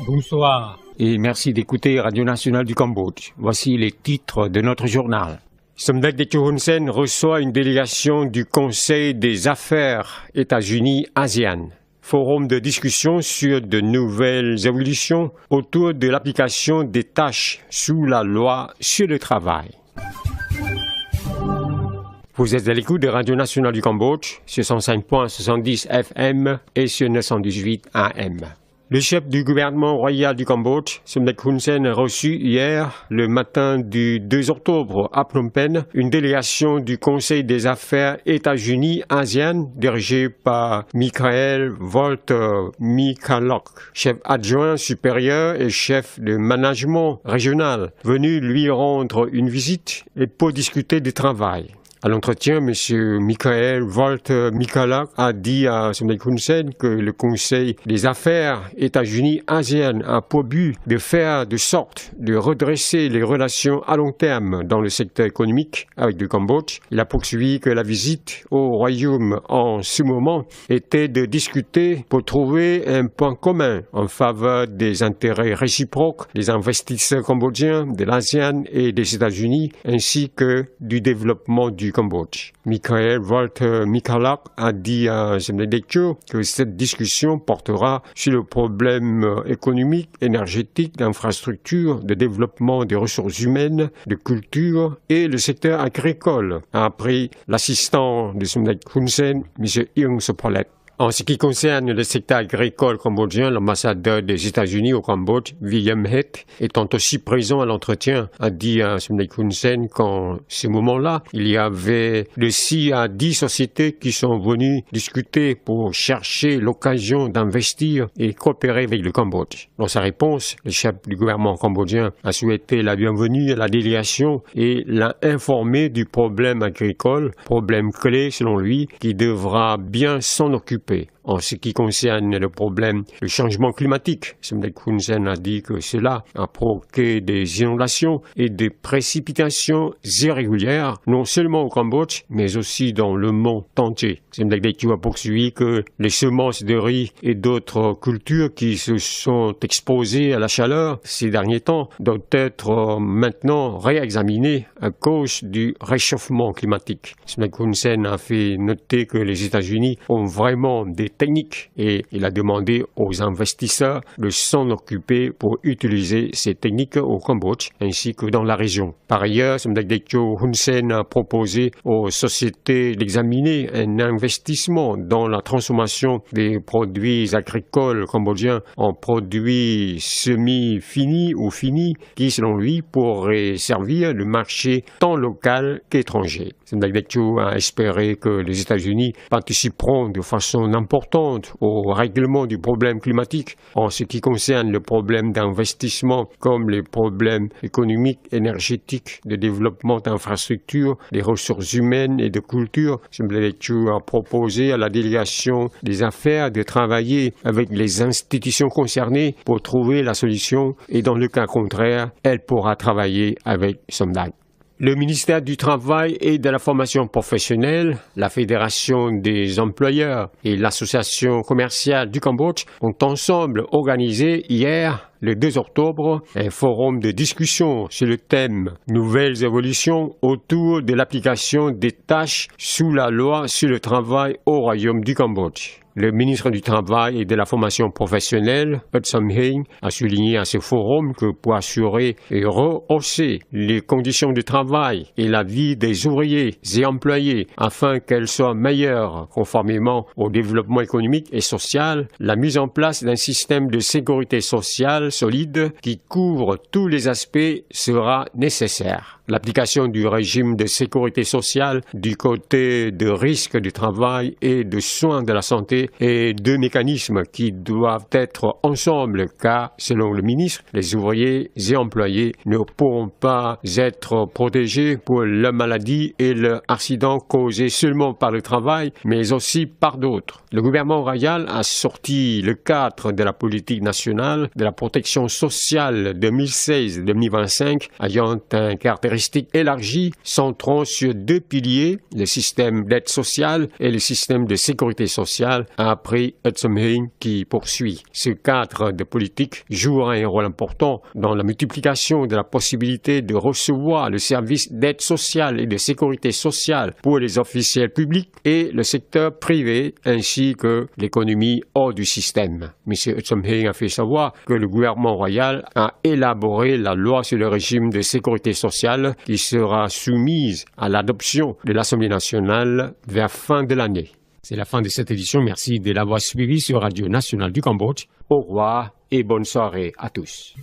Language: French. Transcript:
Bonsoir et merci d'écouter Radio Nationale du Cambodge. Voici les titres de notre journal. Somdek Techo Hun Sen reçoit une délégation du Conseil des affaires États-Unis-ASEAN. Forum de discussion sur de nouvelles évolutions autour de l'application des tâches sous la loi sur le travail. Vous êtes à l'écoute de Radio Nationale du Cambodge sur 105.70 FM et sur 918 AM. Le chef du gouvernement royal du Cambodge, Somdek Hun Sen, a reçu hier, le matin du 2 octobre, à Phnom Penh, une délégation du Conseil des affaires États-Unis-ASEAN, dirigée par Michael Walter Michalak, chef adjoint supérieur et chef de management régional, venu lui rendre une visite et pour discuter du travail. À l'entretien, M. Michael Walter Michalak a dit à Somdek Hun Sen que le Conseil des affaires États-Unis-ASEAN a pour but de faire de sorte de redresser les relations à long terme dans le secteur économique avec le Cambodge. Il a poursuivi que la visite au Royaume en ce moment était de discuter pour trouver un point commun en faveur des intérêts réciproques des investisseurs cambodgiens, de l'ASEAN et des États-Unis, ainsi que du développement du Cambodge. Michael Walter Michalak a dit à Somdek Techo que cette discussion portera sur le problème économique, énergétique, d'infrastructure, de développement des ressources humaines, de culture et le secteur agricole, a appris l'assistant de Somdek Hun Sen, M. Ieng Sopolet. En ce qui concerne le secteur agricole cambodgien, l'ambassadeur des États-Unis au Cambodge, William Heck, étant aussi présent à l'entretien, a dit à Somdek Hun Sen qu'en ce moment-là, il y avait de 6 à 10 sociétés qui sont venues discuter pour chercher l'occasion d'investir et coopérer avec le Cambodge. Dans sa réponse, le chef du gouvernement cambodgien a souhaité la bienvenue à la délégation et l'a informé du problème agricole, problème clé selon lui, qui devra bien s'en occuper. En ce qui concerne le problème du changement climatique, Somdek Hun Sen a dit que cela a provoqué des inondations et des précipitations irrégulières, non seulement au Cambodge, mais aussi dans le monde entier. Somdek Techo a poursuivi que les semences de riz et d'autres cultures qui se sont exposées à la chaleur ces derniers temps doivent être maintenant réexaminées à cause du réchauffement climatique. Somdek Hun Sen a fait noter que les États-Unis ont vraiment des techniques et il a demandé aux investisseurs de s'en occuper pour utiliser ces techniques au Cambodge ainsi que dans la région. Par ailleurs, Somdek Techo Hun Sen a proposé aux sociétés d'examiner un investissement dans la transformation des produits agricoles cambodgiens en produits semi-finis ou finis qui, selon lui, pourraient servir le marché tant local qu'étranger. Somdek Techo a espéré que les États-Unis participeront de façon importante au règlement du problème climatique en ce qui concerne le problème d'investissement comme les problèmes économiques, énergétiques, de développement d'infrastructures, des ressources humaines et de culture. Somdek Techo a proposé à la délégation des affaires de travailler avec les institutions concernées pour trouver la solution et dans le cas contraire, elle pourra travailler avec Somdek. Le ministère du Travail et de la Formation professionnelle, la Fédération des employeurs et l'Association commerciale du Cambodge ont ensemble organisé hier, le 2 octobre, un forum de discussion sur le thème « Nouvelles évolutions autour de l'application des tâches sous la loi sur le travail au Royaume du Cambodge ». Le ministre du Travail et de la Formation professionnelle, Ut Samhaing, a souligné à ce forum que pour assurer et rehausser les conditions de travail et la vie des ouvriers et employés afin qu'elles soient meilleures conformément au développement économique et social, la mise en place d'un système de sécurité sociale solide qui couvre tous les aspects sera nécessaire. L'application du régime de sécurité sociale du côté de risque du travail et de soins de la santé et deux mécanismes qui doivent être ensemble car, selon le ministre, les ouvriers et employés ne pourront pas être protégés pour la maladie et le accident causés seulement par le travail, mais aussi par d'autres. Le gouvernement royal a sorti le cadre de la politique nationale de la protection sociale 2016-2025 ayant un caractère caractéristiques élargies centrant sur deux piliers, le système d'aide sociale et le système de sécurité sociale, après Etzomheim qui poursuit. Ce cadre de politique jouera un rôle important dans la multiplication de la possibilité de recevoir le service d'aide sociale et de sécurité sociale pour les officiels publics et le secteur privé, ainsi que l'économie hors du système. M. Etzomheim a fait savoir que le gouvernement royal a élaboré la loi sur le régime de sécurité sociale qui sera soumise à l'adoption de l'Assemblée nationale vers fin de l'année. C'est la fin de cette édition. Merci de l'avoir suivi sur Radio Nationale du Cambodge. Au revoir et bonne soirée à tous.